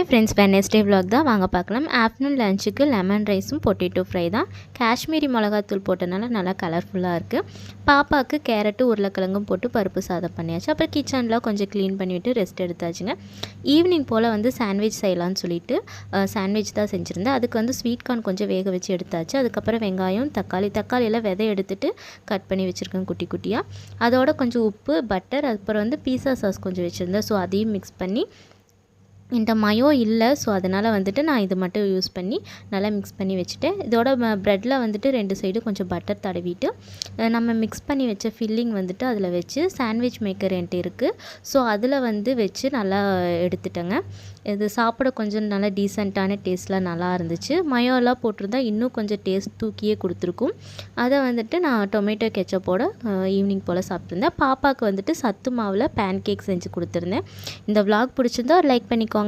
Hi friends, Wednesday vlog தான். வாங்க பார்க்கலாம். ஆஃப்டர்நூன் லஞ்சுக்கு லெமன் ரைஸும் பொட்டேட்டோ ஃப்ரை தான். காஷ்மீரி மிளகாத்தூள் போட்டனால நல்லா கலர்ஃபுல்லாக இருக்குது. பாப்பாவுக்கு கேரட்டு உருளைக்கிழங்கும் போட்டு பருப்பு சாதம் பண்ணியாச்சு. அப்புறம் கிச்சனில் கொஞ்சம் க்ளீன் பண்ணிவிட்டு ரெஸ்ட் எடுத்தாச்சுங்க. ஈவினிங் போல் வந்து சாண்ட்விச் செய்யலான்னு சொல்லிட்டு சாண்ட்விச் தான் செஞ்சுருந்தேன். அதுக்கு வந்து ஸ்வீட் கார்ன் கொஞ்சம் வேக வச்சு எடுத்தாச்சு. அதுக்கப்புறம் வெங்காயம் தக்காளியெல்லாம் விதை எடுத்துகிட்டு கட் பண்ணி வச்சுருக்கேன் குட்டி குட்டியாக. அதோட கொஞ்சம் உப்பு, பட்டர், அப்புறம் வந்து பீஸா சாஸ் கொஞ்சம் வச்சுருந்தேன். ஸோ அதையும் மிக்ஸ் பண்ணி, இந்த மயோ இல்லை, ஸோ அதனால் வந்துட்டு நான் இது மட்டும் யூஸ் பண்ணி நல்லா மிக்ஸ் பண்ணி வச்சுட்டேன். இதோட ப்ரெட்டில் வந்துட்டு 2 சைடு கொஞ்சம் பட்டர் தடவிட்டு நம்ம மிக்ஸ் பண்ணி வச்ச ஃபில்லிங் வந்துட்டு அதில் வச்சு சாண்ட்விச் மேக்கர் என்கிட்ட இருக்குது. ஸோ அதில் வந்து வச்சு நல்லா எடுத்துட்டேங்க. இது சாப்பிட கொஞ்சம் நல்லா டீசெண்டான டேஸ்ட்லாம் நல்லா இருந்துச்சு. மயோலாம் போட்டிருந்தா இன்னும் கொஞ்சம் டேஸ்ட் தூக்கியே கொடுத்துருக்கும். அதை வந்துட்டு நான் டொமேட்டோ கெச்சப்போட ஈவினிங் போல் சாப்பிட்ருந்தேன். பாப்பாவுக்கு வந்துட்டு சத்து மாவில் பேன் கேக் செஞ்சு கொடுத்துருந்தேன். இந்த vlog பிடிச்சிருந்தா ஒரு லைக் பண்ணிக்கோங்க.